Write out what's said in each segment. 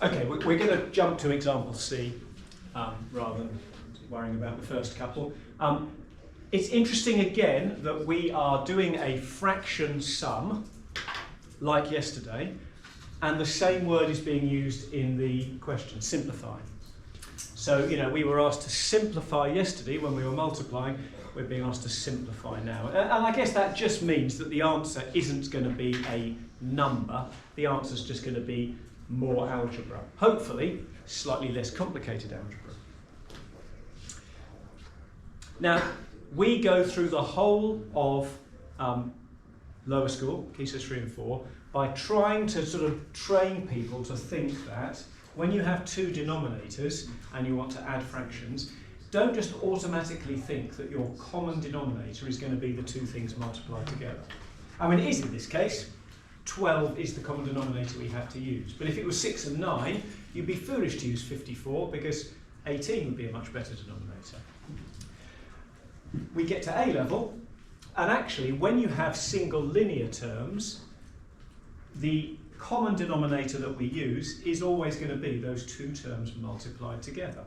Okay, we're going to jump to example C rather than worrying about the first couple. It's interesting again that we are doing a fraction sum like yesterday, and the same word is being used in the question, simplify. So, you know, we were asked to simplify yesterday when we were multiplying. We're being asked to simplify now. And I guess that just means that the answer isn't going to be a number. The answer is just going to be more algebra. Hopefully, slightly less complicated algebra. Now, we go through the whole of lower school, Key Stage 3 and 4, by trying to sort of train people to think that when you have two denominators and you want to add fractions, don't just automatically think that your common denominator is going to be the two things multiplied together. I mean, it is in this case. 12 is the common denominator we have to use. But if it was 6 and 9, you'd be foolish to use 54 because 18 would be a much better denominator. We get to A level, and actually when you have single linear terms, the common denominator that we use is always going to be those two terms multiplied together.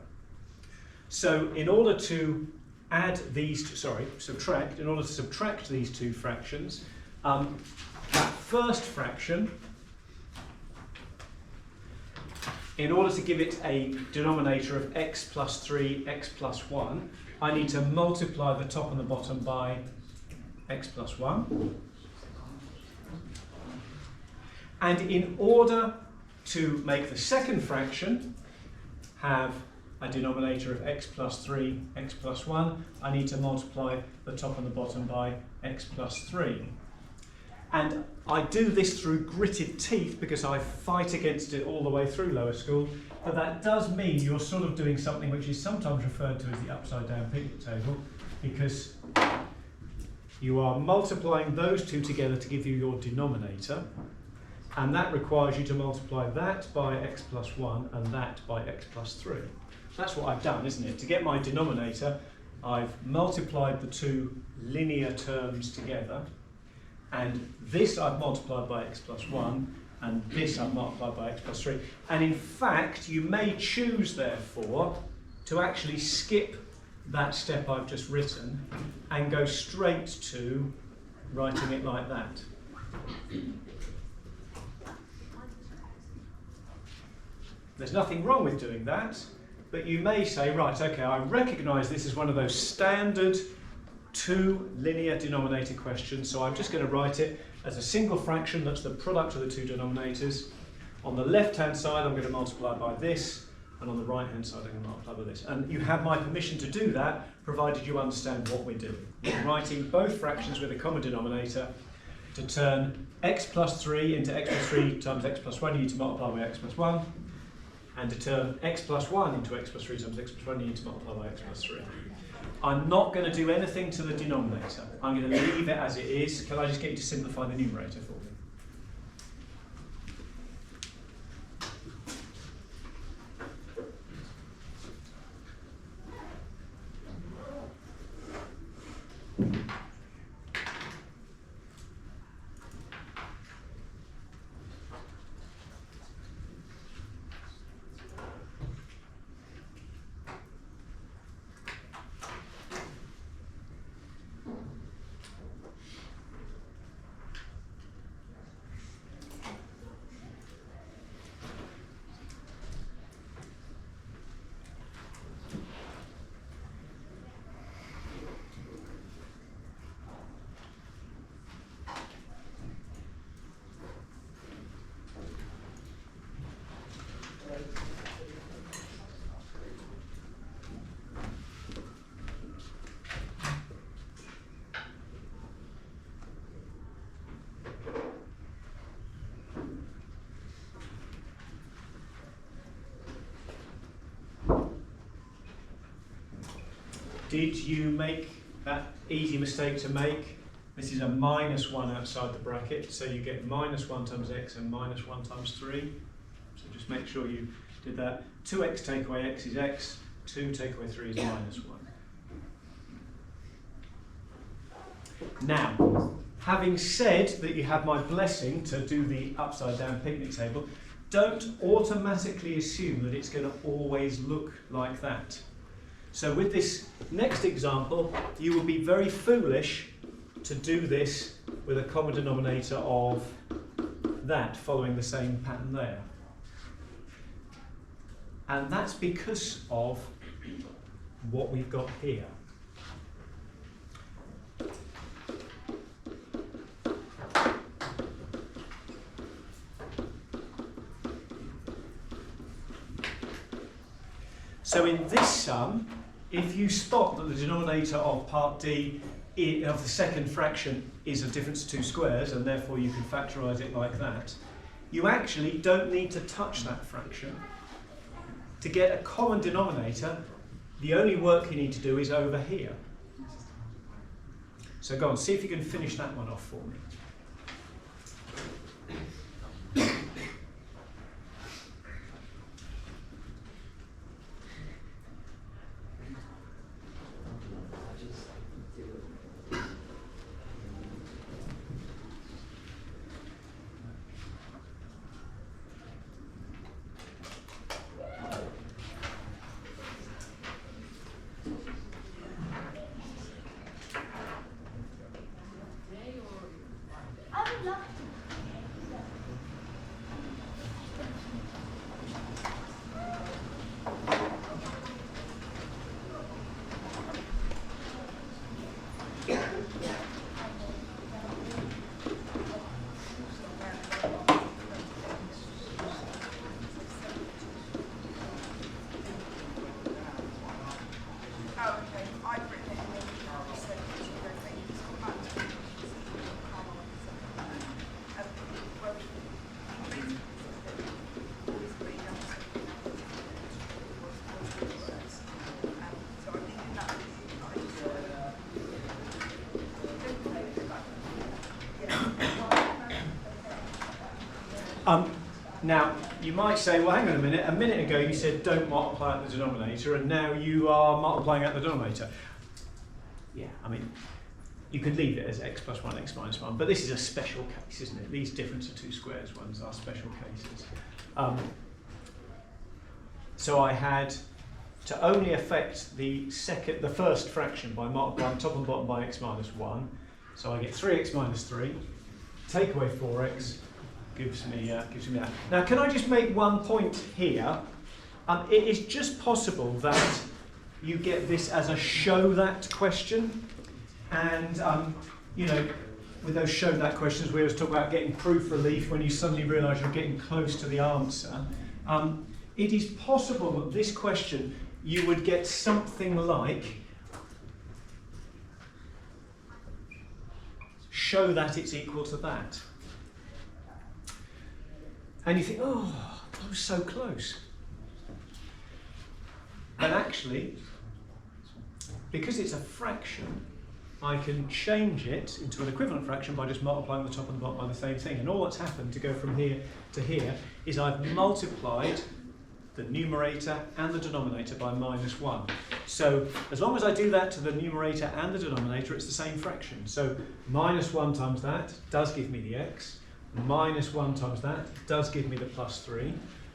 So in order to subtract, in order to subtract these two fractions, that first fraction, in order to give it a denominator of x plus 3, x plus 1, I need to multiply the top and the bottom by x plus 1. And in order to make the second fraction have a denominator of x plus 3, x plus 1, I need to multiply the top and the bottom by x plus 3. And I do this through gritted teeth because I fight against it all the way through lower school, but that does mean you're sort of doing something which is sometimes referred to as the upside down picnic table, because you are multiplying those two together to give you your denominator, and that requires you to multiply that by x plus 1 and that by x plus 3. That's what I've done, isn't it? To get my denominator, I've multiplied the two linear terms together, and this I've multiplied by x plus 1, and this I've multiplied by x plus 3. And in fact, you may choose, therefore, to actually skip that step I've just written and go straight to writing it like that. There's nothing wrong with doing that, but you may say, right, okay, I recognise this is one of those standard two linear denominator questions, so I'm just going to write it as a single fraction that's the product of the two denominators. On the left-hand side, I'm going to multiply by this, and on the right-hand side, I'm going to multiply by this. And you have my permission to do that, provided you understand what we're doing. We're writing both fractions with a common denominator. To turn x plus 3 into x plus 3 times x plus 1, you need to multiply by x plus 1. And to turn x plus 1 into x plus 3 times x plus 1, you need to multiply by x plus 3. I'm not going to do anything to the denominator. I'm going to leave it as it is. Can I just get you to simplify the numerator for me? Did you make that easy mistake to make? This is a minus 1 outside the bracket, so you get minus 1 times x and minus 1 times 3. So just make sure you did that. 2x take away x is x, 2 take away 3 is minus 1. Now, having said that you have my blessing to do the upside down picnic table, don't automatically assume that it's going to always look like that. So with this next example, you will be very foolish to do this with a common denominator of that, following the same pattern there. And that's because of what we've got here. So in this sum, if you spot that the denominator of part D of the second fraction is a difference of two squares, and therefore you can factorise it like that, you actually don't need to touch that fraction. To get a common denominator, the only work you need to do is over here. So go on, see if you can finish that one off for me. Now, you might say, well, hang on a minute ago you said don't multiply out the denominator, and now you are multiplying out the denominator. Yeah, I mean, you could leave it as x plus 1, x minus 1, but this is a special case, isn't it? These difference of two squares ones are special cases. So I had to only affect the first fraction by multiplying top and bottom by x minus 1. So I get 3x minus 3, take away 4x, gives me that. Now, can I just make one point here? It is just possible that you get this as a show that question, and you know, with those show that questions, we always talk about getting proof relief when you suddenly realise you're getting close to the answer. It is possible that this question you would get something like show that it's equal to that. And you think, oh, I was so close. And actually, because it's a fraction, I can change it into an equivalent fraction by just multiplying the top and the bottom by the same thing. And all that's happened to go from here to here is I've multiplied the numerator and the denominator by minus 1. So as long as I do that to the numerator and the denominator, it's the same fraction. So minus 1 times that does give me the x. Minus 1 times that does give me the plus 3.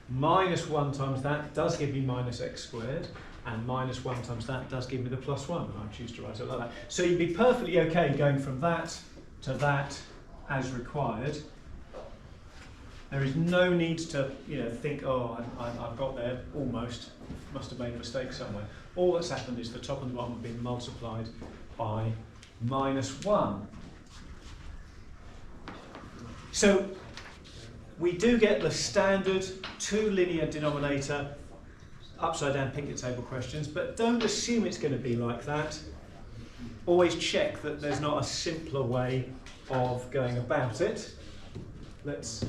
Minus 1 times that does give me minus x squared. And minus 1 times that does give me the plus 1. And I choose to write it like that. So you'd be perfectly okay going from that to that as required. There is no need to think, oh, I've got there almost, must have made a mistake somewhere. All that's happened is the top and the bottom have been multiplied by minus 1. So we do get the standard two linear denominator upside down picnic table questions, but don't assume it's going to be like that. Always check that there's not a simpler way of going about it. Let's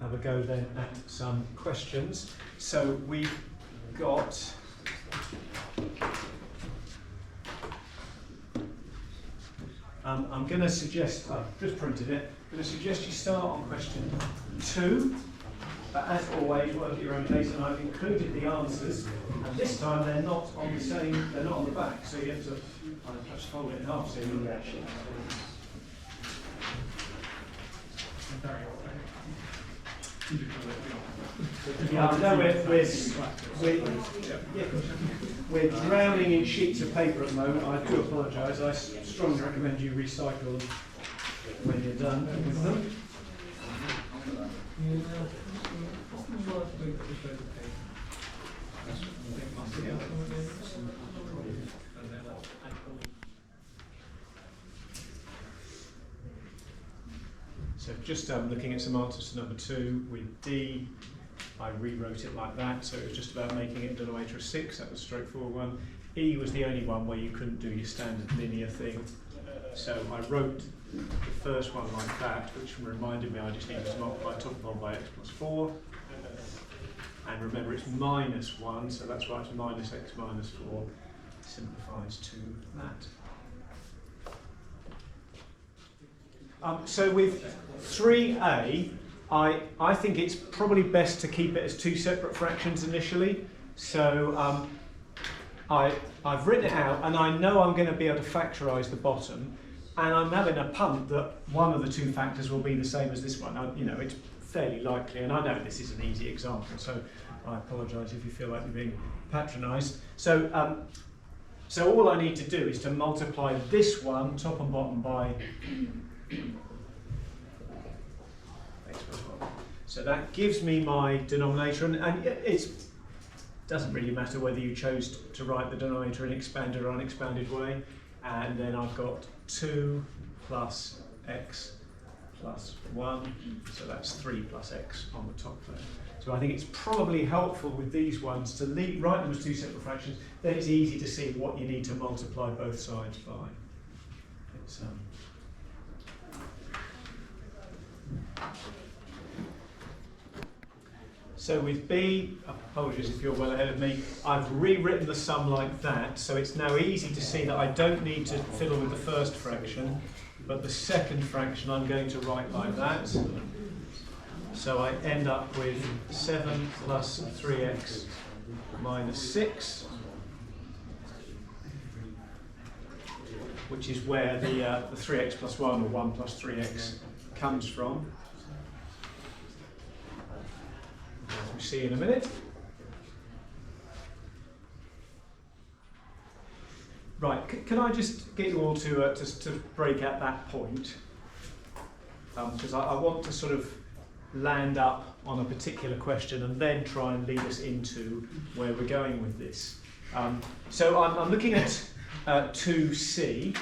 have a go then at some questions. So we've got I'm going to suggest, I've just printed it, I'm going to suggest you start on question 2, but as always work at your own pace, and I've included the answers, and this time they're not on the same, they're not on the back, so you have to perhaps fold it in half so you can actually. I know we're drowning in sheets of paper at the moment. I do apologise. I strongly recommend you recycle them when you're done with them. So just looking at some answers to number 2 with D, I rewrote it like that, so it was just about making it a denominator of 6, that was a straightforward one. E was the only one where you couldn't do your standard linear thing, so I wrote the first one like that, which reminded me I just needed to multiply top and bottom by x plus 4. And remember it's minus 1, so that's why it's minus x minus 4 simplifies to that. So with 3a, I think it's probably best to keep it as 2 separate fractions initially. So I've written it out, and I know I'm going to be able to factorise the bottom, and I'm having a punt that one of the 2 factors will be the same as this one. You know, it's fairly likely, and I know this is an easy example, so I apologise if you feel like you're being patronised. So, so all I need to do is to multiply this one, top and bottom, by x plus 1. So that gives me my denominator, and it doesn't really matter whether you chose to write the denominator in expanded or unexpanded way. And then I've got 2 plus x plus 1, so that's 3 plus x on the top there. So I think it's probably helpful with these ones to write them as 2 separate fractions, then it's easy to see what you need to multiply both sides by. It's, so with B, apologies if you're well ahead of me, I've rewritten the sum like that, so it's now easy to see that I don't need to fiddle with the first fraction, but the second fraction I'm going to write like that. So I end up with 7 plus 3x minus 6, which is where the 3x plus 1 or 1 plus 3x comes from, as we see in a minute. Right, can I just get you all to break at that point? Because I want to sort of land up on a particular question and then try and lead us into where we're going with this. So I'm looking at 2c,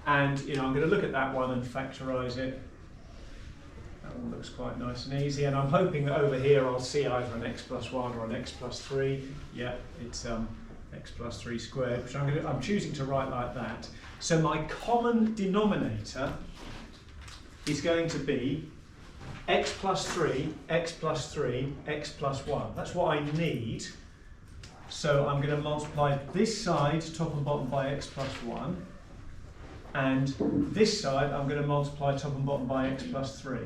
and I'm going to look at that one and factorise it. That one looks quite nice and easy, and I'm hoping that over here I'll see either an x plus 1 or an x plus 3. Yeah, it's x plus 3 squared, which I'm choosing to write like that. So my common denominator is going to be x plus 3, x plus 3, x plus 1. That's what I need. So I'm going to multiply this side, top and bottom, by x plus 1. And this side, I'm going to multiply top and bottom by x plus 3.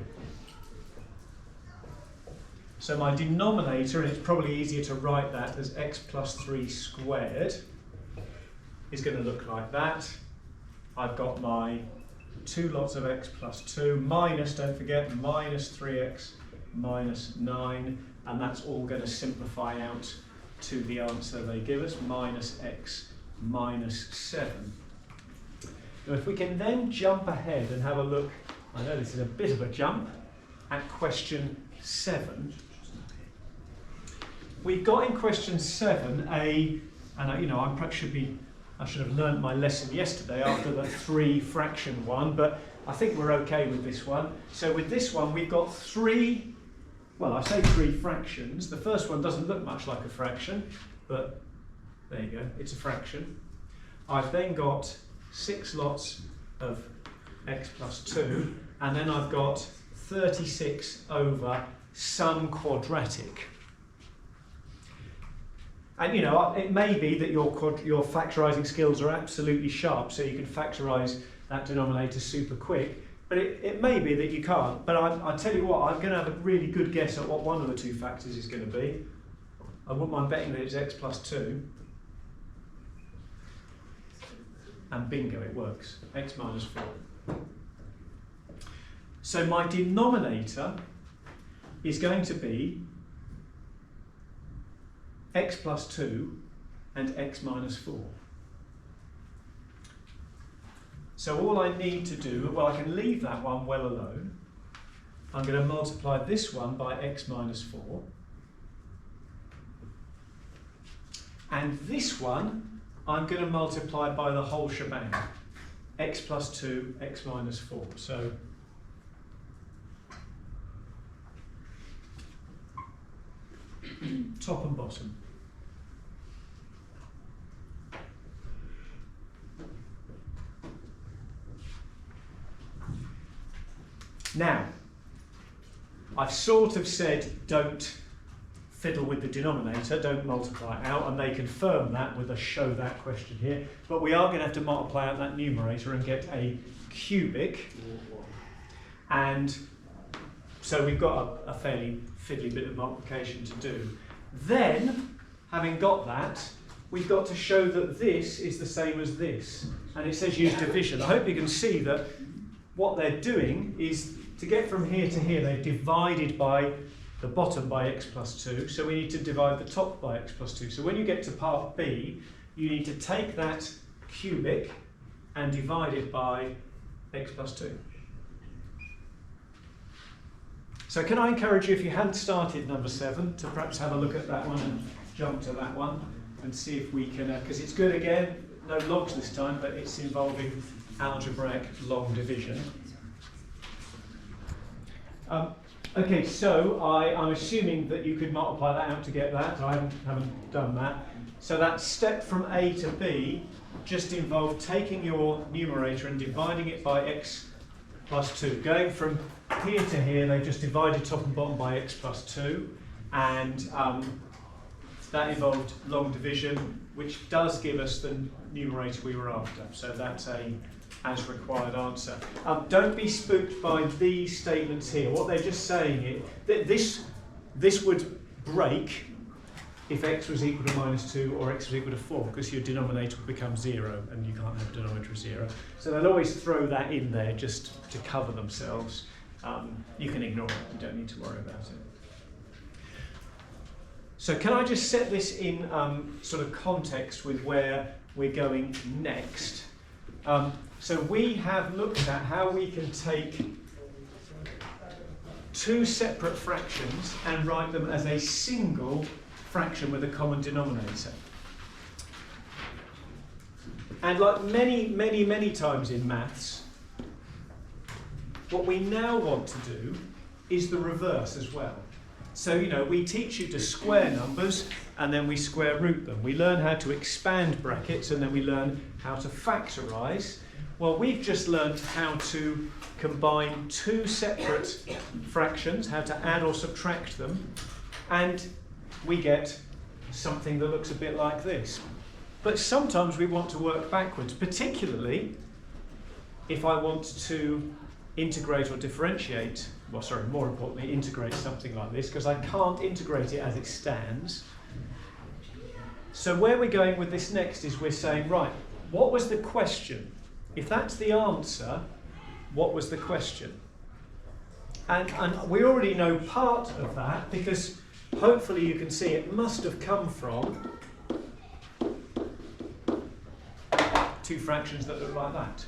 So my denominator, and it's probably easier to write that as x plus 3 squared, is going to look like that. I've got my 2 lots of x plus 2 minus, don't forget, minus 3x minus 9, and that's all going to simplify out to the answer they give us, minus x minus 7. Now if we can then jump ahead and have a look, I know this is a bit of a jump, at question 7. We've got in question 7 I should have learnt my lesson yesterday after the 3 fraction one, but I think we're okay with this one. So with this one, we've got 3, well, I say 3 fractions. The first one doesn't look much like a fraction, but there you go, it's a fraction. I've then got 6 lots of x plus 2, and then I've got 36 over some quadratic. And it may be that your factorising skills are absolutely sharp, so you can factorise that denominator super quick, but it may be that you can't. But I tell you what, I'm going to have a really good guess at what one of the 2 factors is going to be. I wouldn't mind betting that it's x plus 2. And bingo, it works. X minus 4. So my denominator is going to be x plus 2 and x minus 4. So all I need to do, well, I can leave that one well alone. I'm going to multiply this one by x minus 4. And this one, I'm going to multiply by the whole shebang. X plus 2, x minus 4. So top and bottom. Now, I've sort of said don't fiddle with the denominator, don't multiply it out, and they confirm that with a show that question here. But we are going to have to multiply out that numerator and get a cubic. And so we've got a fairly fiddly bit of multiplication to do. Then, having got that, we've got to show that this is the same as this. And it says use division. I hope you can see that what they're doing is, to get from here to here, they've divided by the bottom by x plus 2, so we need to divide the top by x plus 2. So when you get to part B, you need to take that cubic and divide it by x plus 2. So can I encourage you, if you hadn't started number 7, to perhaps have a look at that one and jump to that one and see if we can, because it's good again, no logs this time, but it's involving algebraic long division. Okay, so I'm assuming that you could multiply that out to get that. I haven't done that. So that step from A to B just involved taking your numerator and dividing it by x plus 2. Going from here to here, they just divided top and bottom by x plus 2. And that involved long division, which does give us the numerator we were after. So that's a as required answer. Don't be spooked by these statements here. What they're just saying is that this would break if x was equal to minus 2 or x was equal to 4, because your denominator would become 0 and you can't have a denominator of 0. So they'll always throw that in there just to cover themselves. You can ignore it, you don't need to worry about it. So can I just set this in sort of context with where we're going next? So we have looked at how we can take two separate fractions and write them as a single fraction with a common denominator. And like many times in maths, what we now want to do is the reverse as well. So, you know, we teach you to square numbers and then we square root them. We learn how to expand brackets and then we learn how to factorise. Well, we've just learned how to combine two separate fractions, how to add or subtract them, and we get something that looks a bit like this. But sometimes we want to work backwards, particularly if I want to integrate or differentiate, well, sorry, more importantly, integrate something like this, because I can't integrate it as it stands. So where we're going with this next is we're saying, right, what was the question? If that's the answer, what was the question? And we already know part of that, because hopefully you can see it must have come from two fractions that look like that.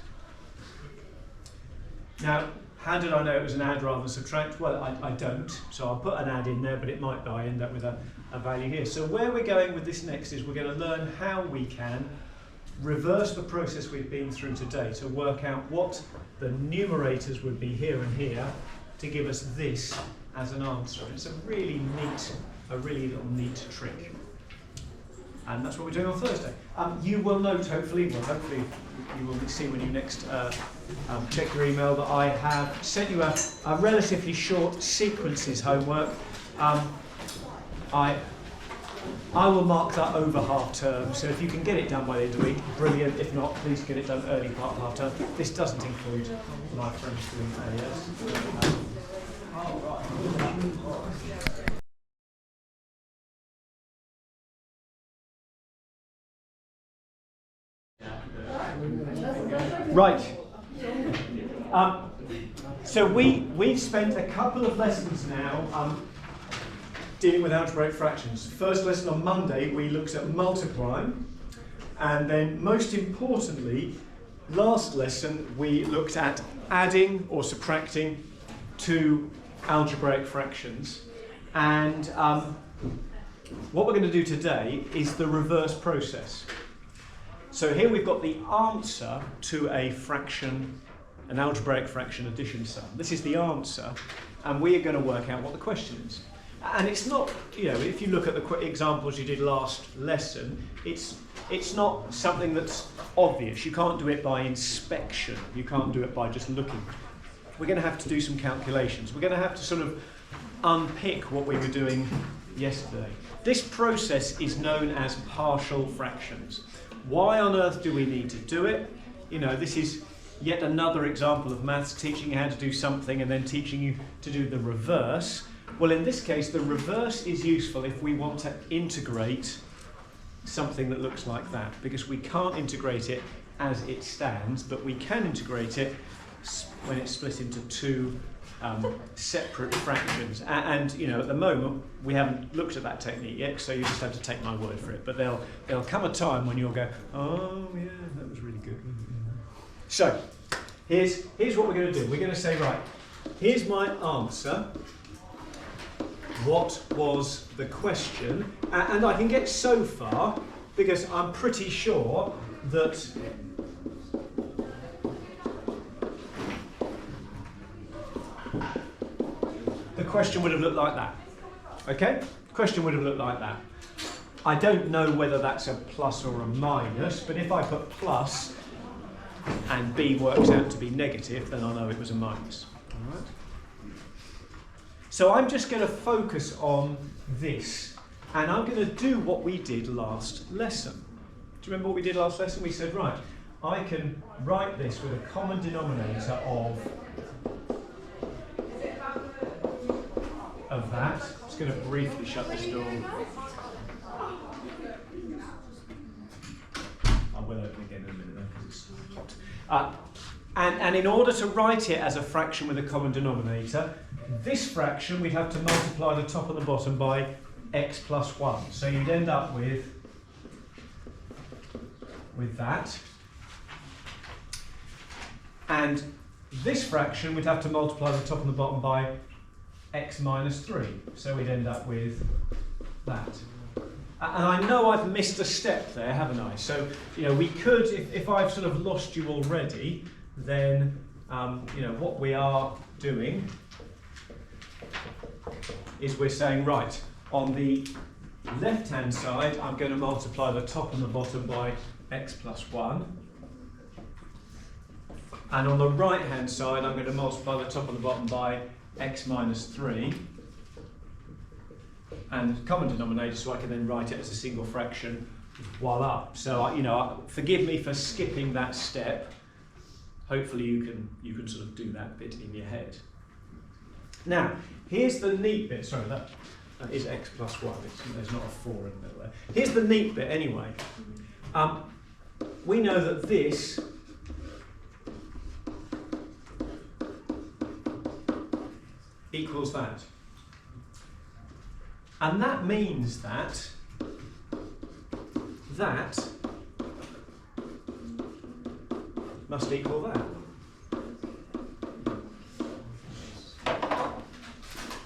Now, how did I know it was an add rather than subtract? Well, I don't, so I'll put an add in there, but it might I end up with a value here. So where we're going with this next is we're going to learn how we can reverse the process we've been through today to work out what the numerators would be here and here to give us this as an answer. It's a really little neat trick. And that's what we're doing on Thursday. You will note, hopefully you will see when you next check your email, that I have sent you a relatively short sequences homework. I will mark that over half term, so if you can get it done by the end of the week, brilliant. If not, please get it done early part of half term. This doesn't include my French doing AS. Right. So we've spent a couple of lessons now dealing with algebraic fractions. First lesson on Monday, we looked at multiplying, and then most importantly, last lesson, we looked at adding or subtracting two algebraic fractions. And what we're going to do today is the reverse process. So here we've got the answer to a fraction, an algebraic fraction addition sum. This is the answer, and we are going to work out what the question is. And it's not, if you look at the examples you did last lesson, it's not something that's obvious. You can't do it by inspection. You can't do it by just looking. We're going to have to do some calculations. We're going to have to sort of unpick what we were doing yesterday. This process is known as partial fractions. Why on earth do we need to do it? This is yet another example of maths teaching you how to do something and then teaching you to do the reverse. Well, in this case, the reverse is useful if we want to integrate something that looks like that, because we can't integrate it as it stands, but we can integrate it when it's split into two separate fractions. And at the moment, we haven't looked at that technique yet, so you just have to take my word for it. But there'll come a time when you'll go, oh yeah, that was really good. So, here's what we're going to do. We're going to say, right, here's my answer. What was the question? And I can get so far because I'm pretty sure that the question would have looked like that. Okay? The question would have looked like that. I don't know whether that's a plus or a minus, but if I put plus and b works out to be negative, then I know it was a minus. All right? So I'm just going to focus on this, and I'm going to do what we did last lesson. Do you remember what we did last lesson? We said, right, I can write this with a common denominator of that. I'm just going to briefly shut this door. I will open again in a minute though, because it's hot. And in order to write it as a fraction with a common denominator, this fraction we'd have to multiply the top and the bottom by x plus 1. So you'd end up with that. And this fraction we'd have to multiply the top and the bottom by x minus 3. So we'd end up with that. And I know I've missed a step there, haven't I? So, we could, if I've sort of lost you already, then, what we are doing is we're saying, right, on the left-hand side, I'm going to multiply the top and the bottom by x plus 1. And on the right-hand side, I'm going to multiply the top and the bottom by x minus 3. And common denominator, so I can then write it as a single fraction, voila. So, forgive me for skipping that step. Hopefully you can sort of do that bit in your head. Now, here's the neat bit. Sorry, that is x plus 1. There's not a 4 in the middle there. Here's the neat bit anyway. We know that this equals that. And that means that must equal that.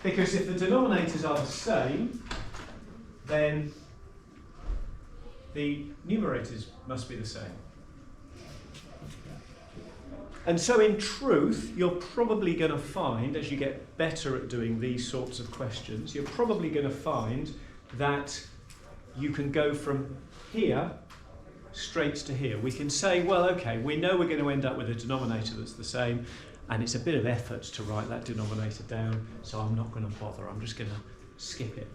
Because if the denominators are the same, then the numerators must be the same. And so in truth, you're probably going to find, as you get better at doing these sorts of questions, you're probably going to find that you can go from here straight to here. We can say, well, okay, we know we're going to end up with a denominator that's the same, and it's a bit of effort to write that denominator down, so I'm not going to bother. I'm just going to skip it.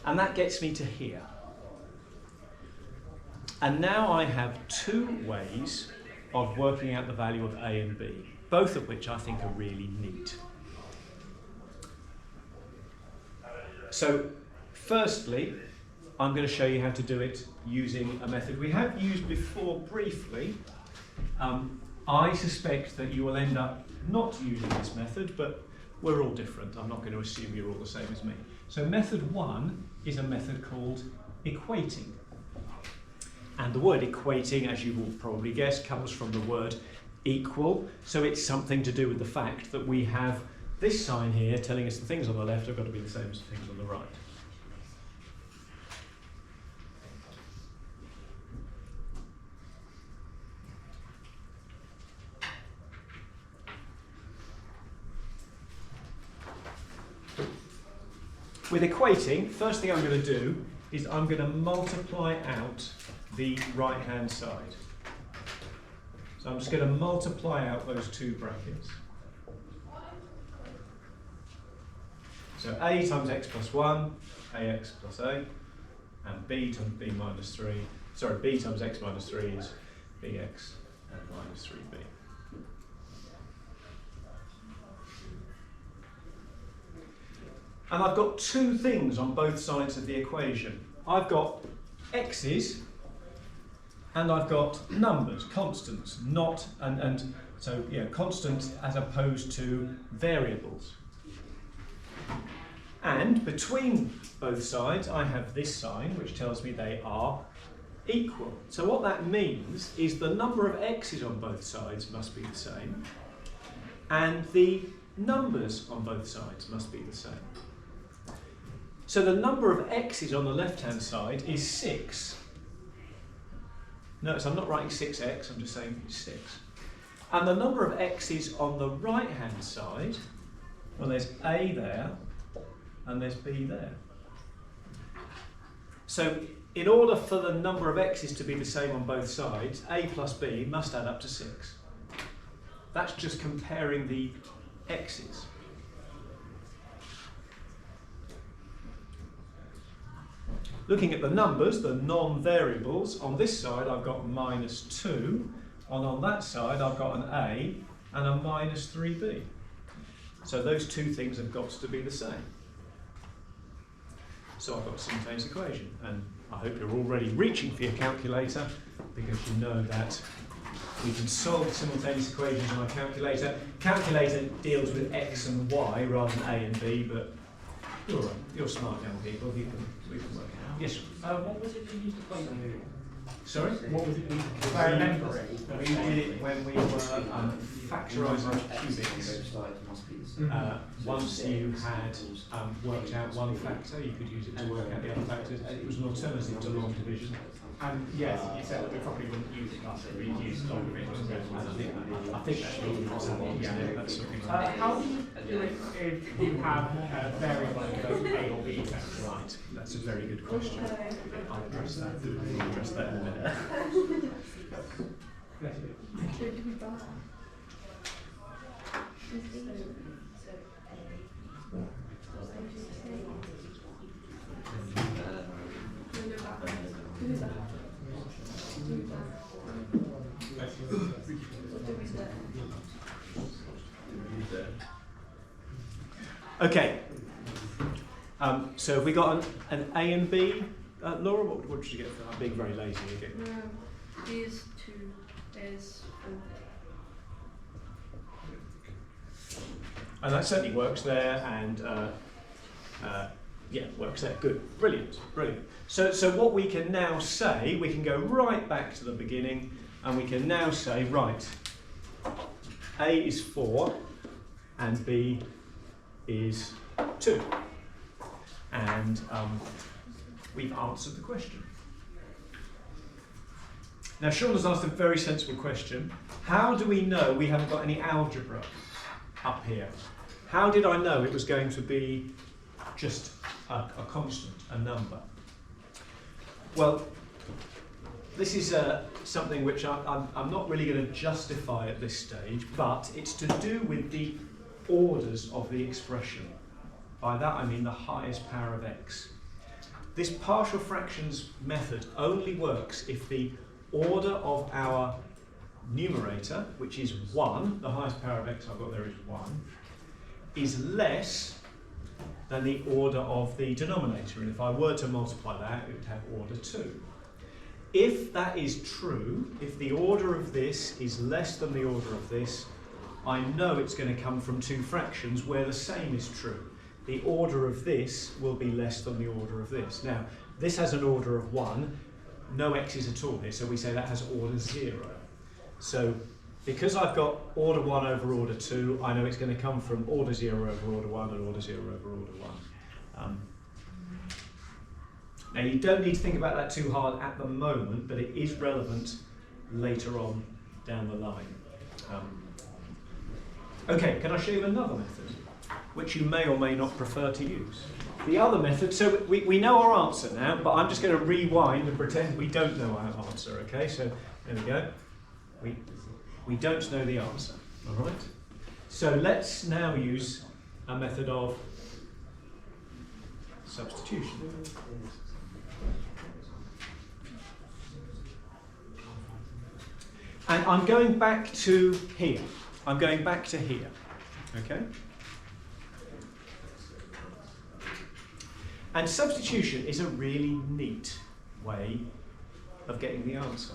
And that gets me to here. And now I have two ways of working out the value of A and B, both of which I think are really neat. So, firstly, I'm going to show you how to do it using a method we have used before briefly. I suspect that you will end up not using this method, but we're all different. I'm not going to assume you're all the same as me. So method 1 is a method called equating. And the word equating, as you will probably guess, comes from the word equal. So it's something to do with the fact that we have this sign here telling us the things on the left have got to be the same as the things on the right. With equating, first thing I'm going to do is I'm going to multiply out the right-hand side. So I'm just going to multiply out those two brackets. So a times x plus 1, ax plus a, and b times b minus 3. Sorry, b times x minus 3 is bx and minus 3b. And I've got two things on both sides of the equation. I've got x's and I've got numbers, constants, not, and so yeah, constants as opposed to variables. And between both sides, I have this sign which tells me they are equal. So what that means is the number of x's on both sides must be the same, and the numbers on both sides must be the same. So the number of x's on the left-hand side is 6. Notice I'm not writing 6x, I'm just saying 6. And the number of x's on the right-hand side, well, there's a there, and there's b there. So in order for the number of x's to be the same on both sides, a plus b must add up to 6. That's just comparing the x's. Looking at the numbers, the non-variables, on this side I've got minus 2, and on that side I've got an a and a minus 3b. So those two things have got to be the same. So I've got a simultaneous equation, and I hope you're already reaching for your calculator, because you know that we can solve simultaneous equations on a calculator. Calculator deals with x and y rather than a and b, but you're smart young people, we can work it out. Yes? What was it you used to play with? Sorry? What was it you used to If I remember it, we did it when we were factorising cubics. Once you had worked out one factor, you could use it to work out the other factors. It was an alternative to long division. And yes, you said that we probably wouldn't use it much, we'd use logarithms. I think that's what that's something like that. How do you do it if you have a variable A or B terms? Right, that's a very good question. I'll address that. I'll address that in a minute. Okay. So have we got an A and B? Laura, what did you get for that? I'm being very lazy again. No, B is 2, A is 4. And that certainly works there, and yeah, works there. Good, brilliant, brilliant. So what we can now say, we can go right back to the beginning, and we can now say, right, A is 4, and B is 2. And we've answered the question. Now Sean has asked a very sensible question. How do we know we haven't got any algebra up here? How did I know it was going to be just a constant, a number? Well, this is something which I'm not really going to justify at this stage, but it's to do with the orders of the expression. By that I mean the highest power of x. This partial fractions method only works if the order of our numerator, which is 1, the highest power of x I've got there is 1, is less than the order of the denominator. And if I were to multiply that, it would have order 2. If that is true, if the order of this is less than the order of this, I know it's going to come from two fractions where the same is true. The order of this will be less than the order of this. Now, this has an order of 1, no x's at all here, so we say that has order 0. So, because I've got order 1 over order 2, I know it's going to come from order 0 over order 1 and order 0 over order 1. Now, you don't need to think about that too hard at the moment, but it is relevant later on down the line. Okay, can I show you another method, which you may or may not prefer to use? The other method, so we know our answer now, but I'm just going to rewind and pretend we don't know our answer, okay? So, there we go. We don't know the answer, all right? So let's now use a method of substitution. And I'm going back to here. I'm going back to here, okay? And substitution is a really neat way of getting the answer.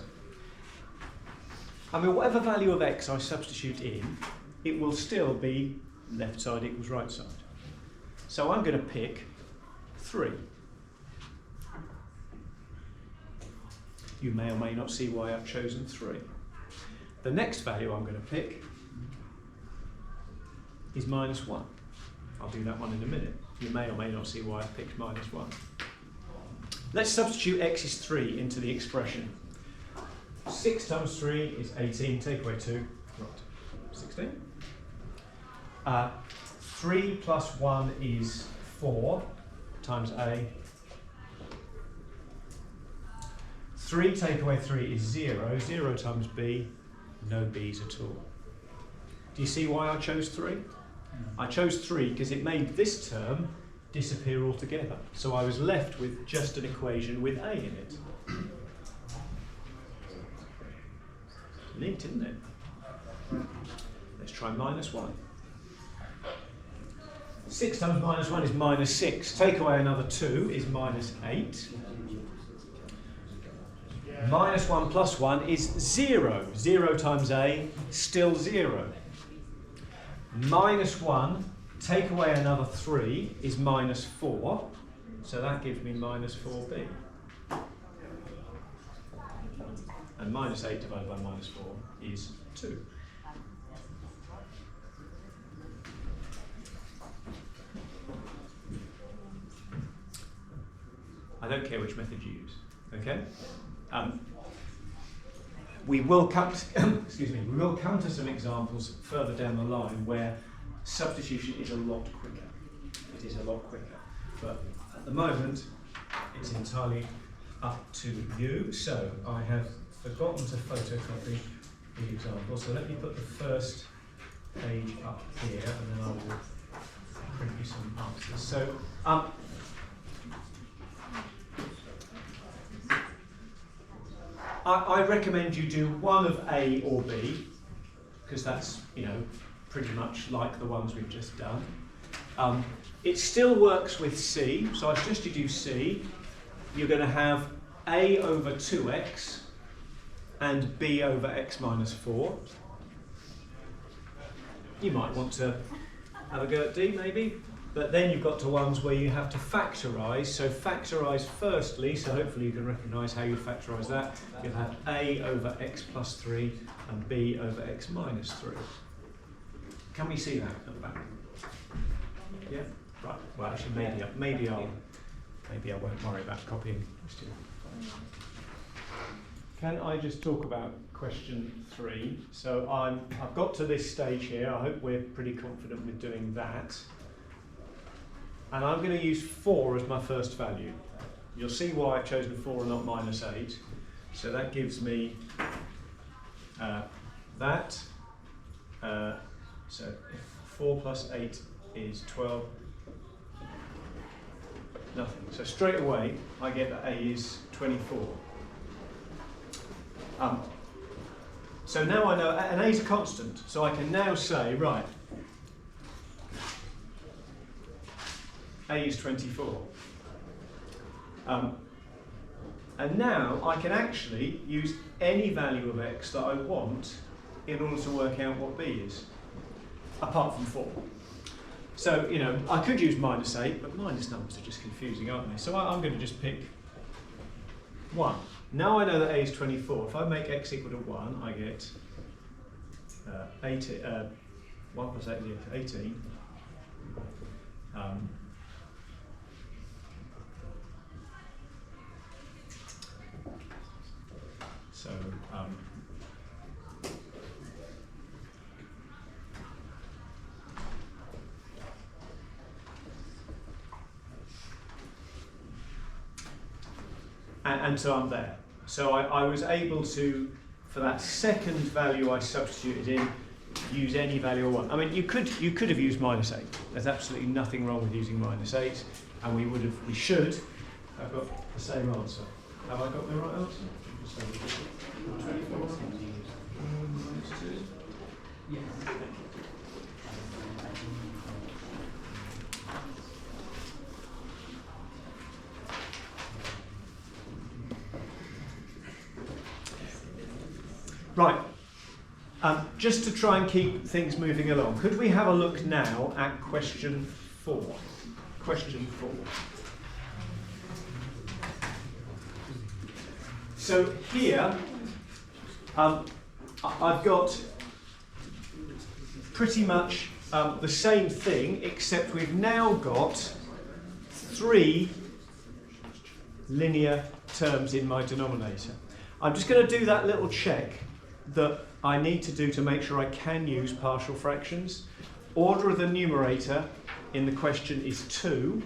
I mean, whatever value of x I substitute in, it will still be left side equals right side. So I'm going to pick 3. You may or may not see why I've chosen 3. The next value I'm going to pick is -1. I'll do that one in a minute. You may or may not see why I picked -1. Let's substitute x is 3 into the expression. 6 times 3 is 18, take away 2, right, 16. 3 plus 1 is 4 times a. 3 take away 3 is 0, 0 times b, no b's at all. Do you see why I chose 3? I chose 3 because it made this term disappear altogether. So I was left with just an equation with a in it. Neat, isn't it? Let's try -1. 6 times -1 is -6. Take away another 2 is -8. -1 plus 1 is 0. 0 times a, still 0. -1, take away another 3 is -4. So that gives me -4b. And -8 divided by -4 is 2. I don't care which method you use, okay? We will come to some examples further down the line where substitution is a lot quicker. It is a lot quicker. But at the moment, it's entirely up to you. So I have forgotten to photocopy the example. So let me put the first page up here and then I will print you some answers. So I recommend you do one of A or B, because that's, pretty much like the ones we've just done. It still works with C, so I suggest you do C. You're going to have A over 2x and B over x minus 4. You might want to have a go at D maybe, but then you've got to ones where you have to factorise. So factorise firstly, so hopefully you can recognise how you factorise that. You'll have A over x plus 3 and B over x minus 3. Can we see that at the back? Yeah? Right. Well, actually, maybe I won't worry about copying. Can I just talk about question 3? So I've got to this stage here. I hope we're pretty confident with doing that. And I'm going to use 4 as my first value. You'll see why I've chosen 4 and not -8. So that gives me that. So if 4 plus 8 is 12, nothing. So straight away, I get that A is 24. So now I know, and A is a constant, so I can now say, right, A is 24. And now I can actually use any value of x that I want in order to work out what B is. apart from 4. So, you know, I could use -8, but minus numbers are just confusing, aren't they? So I'm going to just pick 1. Now I know that a is 24. If I make x equal to 1, I get 1 plus 8 is 18. So, and so I'm there. So I was able to, for that second value I substituted in, use any value I want. I mean, you could have used -8. There's absolutely nothing wrong with using -8, and we should have got the same answer. Have I got the right answer? 24 -2. Yes. Right. Just to try and keep things moving along, could we have a look now at question 4? Question 4. So here, I've got pretty much the same thing, except we've now got 3 linear terms in my denominator. I'm just going to do that little check that I need to do to make sure I can use partial fractions. Order of the numerator in the question is 2.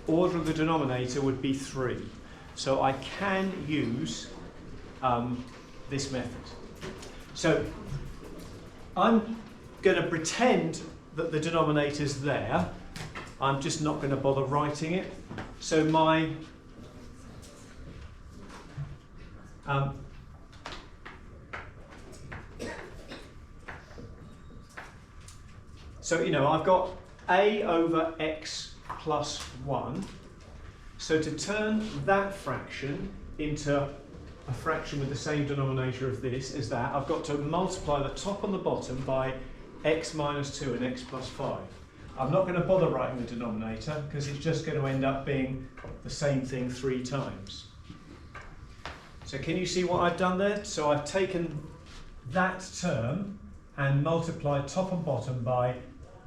Order of the denominator would be 3. So I can use this method. So I'm going to pretend that the denominator's there. I'm just not going to bother writing it. So my so, you know, I've got a over x plus 1. So to turn that fraction into a fraction with the same denominator of this as that, I've got to multiply the top and the bottom by x minus 2 and x plus 5. I'm not going to bother writing the denominator because it's just going to end up being the same thing 3 times. So can you see what I've done there? So I've taken that term and multiplied top and bottom by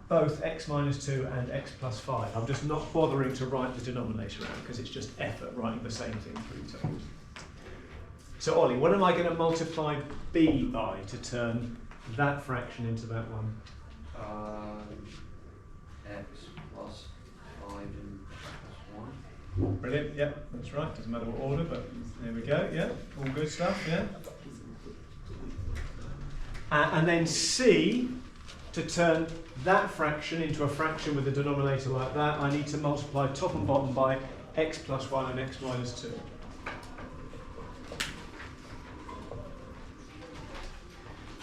both x minus 2 and x plus 5. I'm just not bothering to write the denominator out because it's just effort writing the same thing 3 times. So Ollie, what am I going to multiply b by to turn that fraction into that one? X plus 5 and plus 1. Brilliant, yeah, that's right. Doesn't matter what order, but there we go, yeah. All good stuff, yeah. And then c, to turn that fraction into a fraction with a denominator like that, I need to multiply top and bottom by x plus 1 and x minus 2.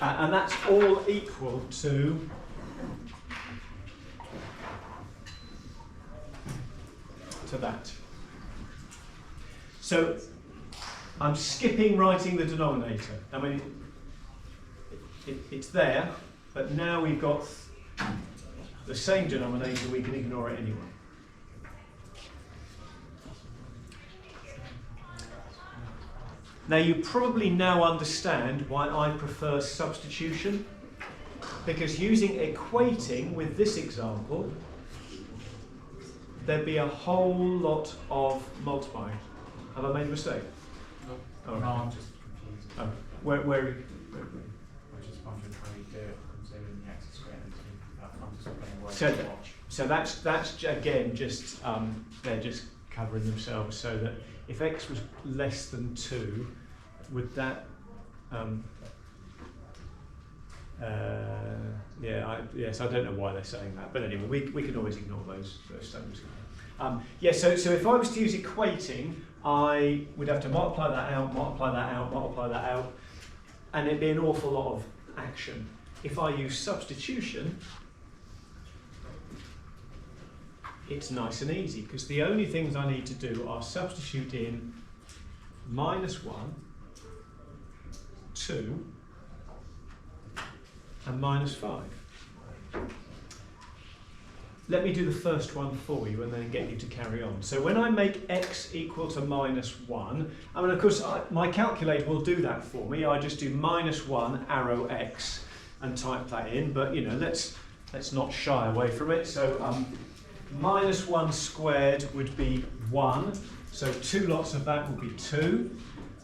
And that's all equal to that. So I'm skipping writing the denominator. I mean, it's there, but now we've got the same denominator, we can ignore it anyway. Now you probably now understand why I prefer substitution, because using equating with this example, there'd be a whole lot of multiplying. Have I made a mistake? No. Oh, No, I'm just confused. oh. Where I was just wondering how you do it, considering the x is greater than 2. I'm just playing words So- to watch. So that's again just they're just covering themselves, so that if x was less than 2, would that yes, I don't know why they're saying that, but anyway, we can always ignore those statements. So if I was to use equating, I would have to multiply that out, multiply that out, multiply that out, and it'd be an awful lot of action. If I use substitution, it's nice and easy, because the only things I need to do are substitute in -1, 2, and -5. let me do the first one for you and then get you to carry on. So when I make x equal to -1, I mean, of course, my calculator will do that for me. I just do -1 arrow x and type that in, but you know, let's not shy away from it. So -1 squared would be 1, so 2 lots of that would be 2.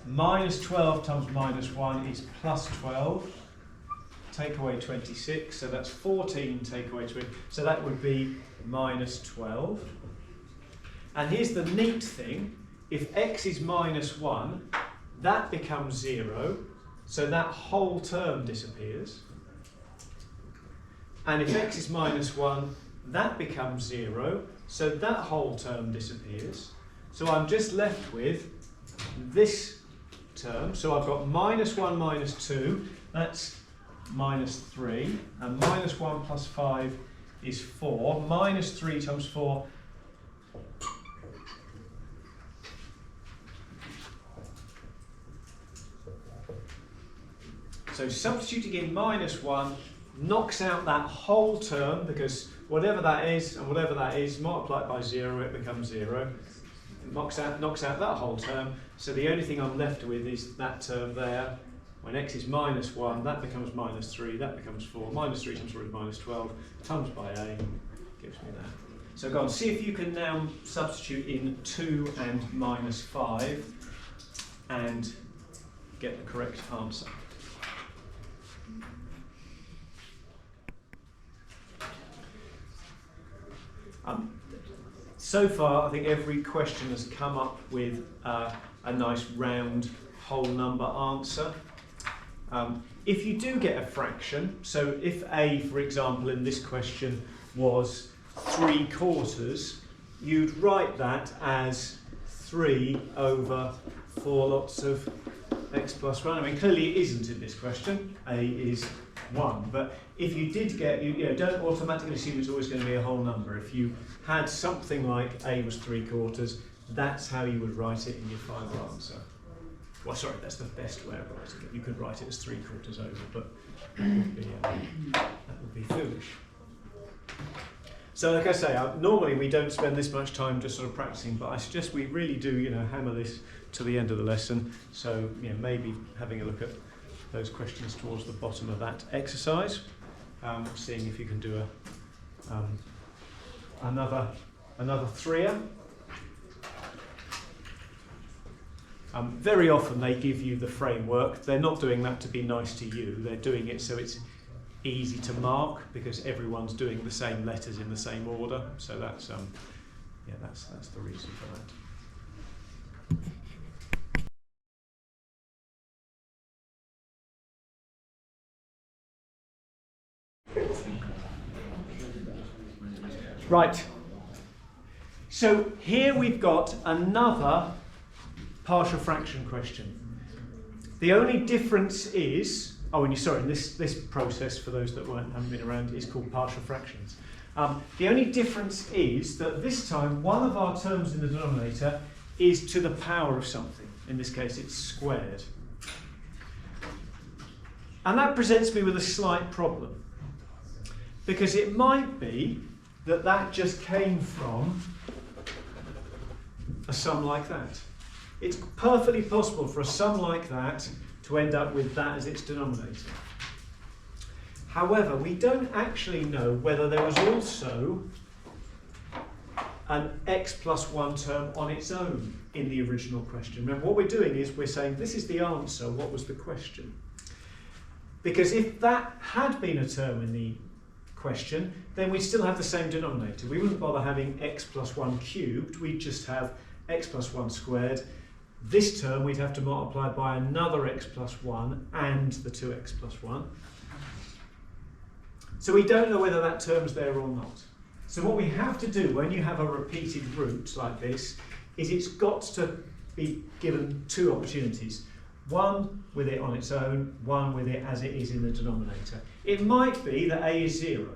-12 times -1 is +12. Take away 26, so that's 14 take away 20, so that would be -12. And here's the neat thing, if x is -1, that becomes 0, so that whole term disappears. And if x is -1, that becomes 0, so that whole term disappears. So I'm just left with this term, so I've got -1 -2, that's -3, and -1 plus 5 is 4. -3 times 4 . So substituting in -1 knocks out that whole term, because whatever that is and whatever that is, multiplied by 0, it becomes 0. It knocks out that whole term, so the only thing I'm left with is that term there. When x is -1, that becomes -3, that becomes 4. -3 times 4 is -12, times by a gives me that. So go on, see if you can now substitute in 2 and -5 and get the correct answer. So far, I think every question has come up with a nice round whole number answer. If you do get a fraction, so if a, for example, in this question was 3/4, you'd write that as 3 over 4 lots of x plus 1. I mean, clearly it isn't in this question. A is 1. But if you did get, you know, don't automatically assume it's always going to be a whole number. If you had something like a was 3/4, that's how you would write it in your final answer. Well, sorry, that's the best way of writing it. You could write it as 3/4 over, but that would be foolish. So, like I say, normally we don't spend this much time just sort of practicing, but I suggest we really do, you know, hammer this to the end of the lesson. So, you know, maybe having a look at those questions towards the bottom of that exercise, seeing if you can do another threer. Very often they give you the framework. They're not doing that to be nice to you. They're doing it so it's easy to mark because everyone's doing the same letters in the same order. So that's that's the reason for that. Right. So here we've got another partial fraction question. The only difference is, this process, for those that haven't been around, is called partial fractions. The only difference is that this time one of our terms in the denominator is to the power of something. In this case it's squared. And that presents me with a slight problem, because it might be that that just came from a sum like that. It's perfectly possible for a sum like that to end up with that as its denominator. However, we don't actually know whether there was also an x plus 1 term on its own in the original question. Remember, what we're doing is we're saying this is the answer, what was the question? Because if that had been a term in the question, then we'd still have the same denominator. We wouldn't bother having x plus 1 cubed, we'd just have x plus 1 squared. This term we'd have to multiply by another x plus 1 and the 2x plus 1. So we don't know whether that term's there or not. So what we have to do when you have a repeated root like this is it's got to be given two opportunities. One with it on its own, one with it as it is in the denominator. It might be that a is 0,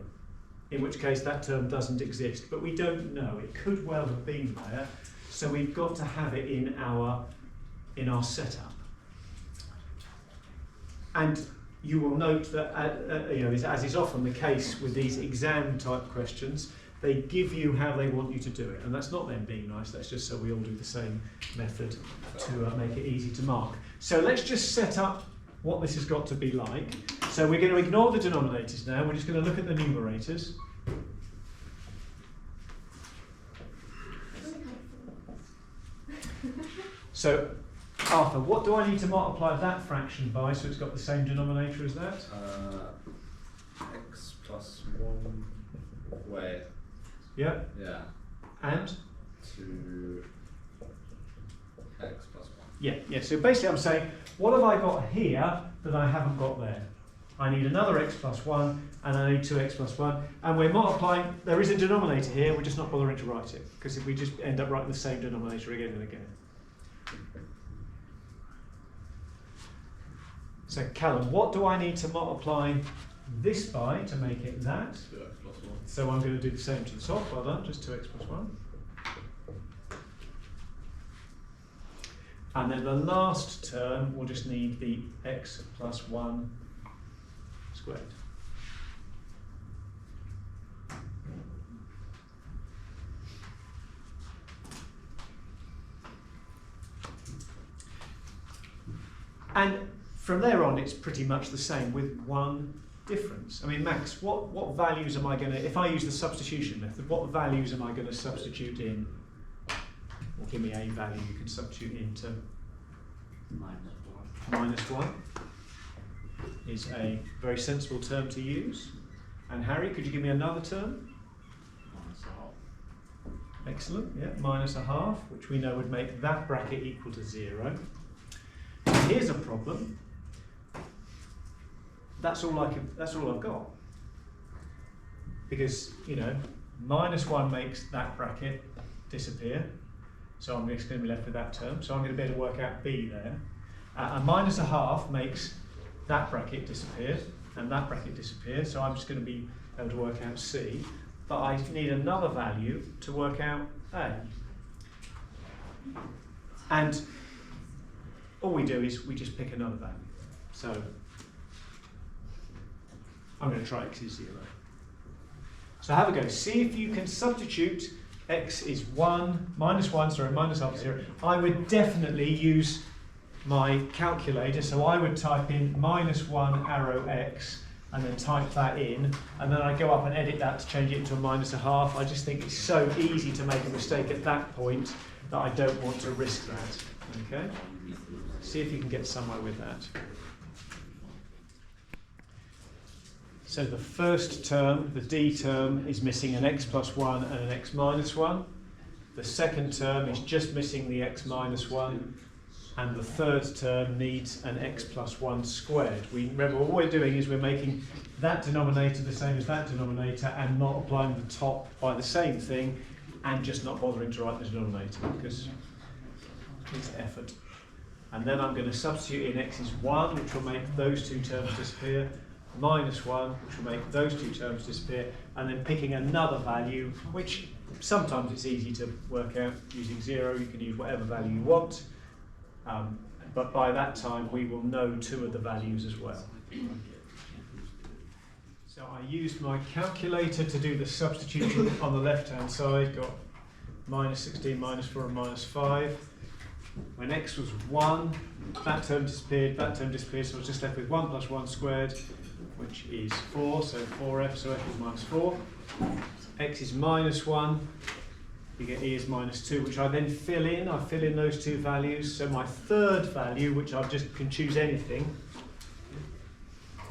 in which case that term doesn't exist, but we don't know. It could well have been there, so we've got to have it in our setup. And you will note that, as is often the case with these exam type questions, they give you how they want you to do it. And that's not them being nice, that's just so we all do the same method to make it easy to mark. So let's just set up what this has got to be like. So we're going to ignore the denominators now, we're just going to look at the numerators. So, Arthur, what do I need to multiply that fraction by so it's got the same denominator as that? X plus 1, wait, Yeah, yeah, and? to X plus 1. Yeah, so basically I'm saying, what have I got here that I haven't got there? I need another x plus 1, and I need 2x plus 1, and we're multiplying, there is a denominator here, we're just not bothering to write it, because we just end up writing the same denominator again and again. So Callum, what do I need to multiply this by to make it that? 2x plus 1. So I'm going to do the same to the top, well done, just 2x plus 1. And then the last term, we'll just need the x plus 1 squared. And from there on, it's pretty much the same with one difference. I mean, Max, what values am I going to, if I use the substitution method, what values am I going to substitute in? Or give me a value you can substitute into. Minus 1 is a very sensible term to use. And Harry, could you give me another term? Excellent, yeah, minus a half, which we know would make that bracket equal to 0. Here's a problem. That's all I've got. Because, you know, minus 1 makes that bracket disappear. So I'm just going to be left with that term. So I'm going to be able to work out b there. And minus a half makes that bracket disappear and that bracket disappear. So I'm just going to be able to work out c. But I need another value to work out a. And all we do is we just pick another value. So I'm going to try x is 0. So have a go. See if you can substitute x is 1, minus 1, sorry, minus half 0. I would definitely use my calculator, so I would type in minus 1 arrow x and then type that in, and then I go up and edit that to change it into a minus a half. I just think it's so easy to make a mistake at that point that I don't want to risk that. Okay? See if you can get somewhere with that. So the first term, the d term, is missing an x plus 1 and an x minus 1. The second term is just missing the x minus 1. And the third term needs an x plus 1 squared. We remember what we're doing is we're making that denominator the same as that denominator and multiplying the top by the same thing and just not bothering to write the denominator because it's effort. And then I'm going to substitute in x is 1, which will make those two terms disappear, minus 1, which will make those two terms disappear, and then picking another value, which sometimes it's easy to work out using 0. You can use whatever value you want. But by that time we will know 2 of the values as well. So I used my calculator to do the substitution on the left hand side, got minus 16, minus 4 and minus 5. When x was 1, that term disappeared, so I was just left with 1 plus 1 squared, which is 4, so 4f, so f is minus 4. X is minus 1. You get e is minus 2, which I then fill in. I fill in those 2 values. So my third value, which I just can choose anything,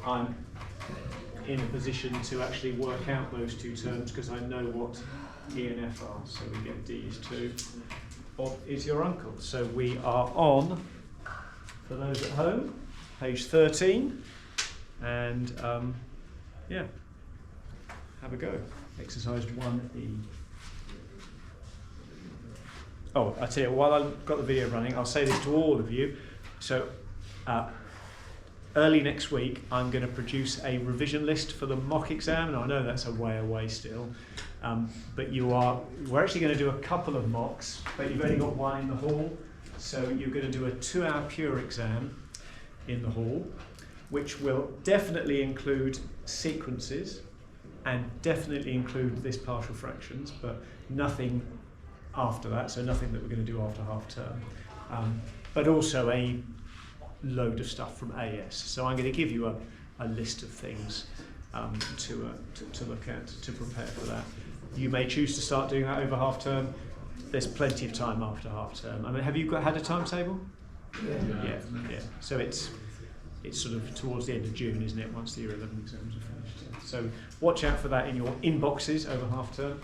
I'm in a position to actually work out those 2 terms because I know what e and f are. So we get d is 2. Bob is your uncle. So we are on, for those at home, page 13. And yeah, have a go. Exercise 1e. Oh, I tell you, while I've got the video running, I'll say this to all of you. So, early next week, I'm going to produce a revision list for the mock exam, and I know that's a way away still. But we're actually going to do a couple of mocks, but you've only got one in the hall. So you're going to do a 2-hour pure exam in the hall, which will definitely include sequences. and definitely include this partial fractions, but nothing after that, so nothing that we're going to do after half term. But also a load of stuff from AS. So I'm going to give you a list of things to look at, to prepare for that. You may choose to start doing that over half term. There's plenty of time after half term. I mean, have you had a timetable? Yeah. So it's sort of towards the end of June, isn't it, once the year 11 exams are finished. So watch out for that in your inboxes over half term.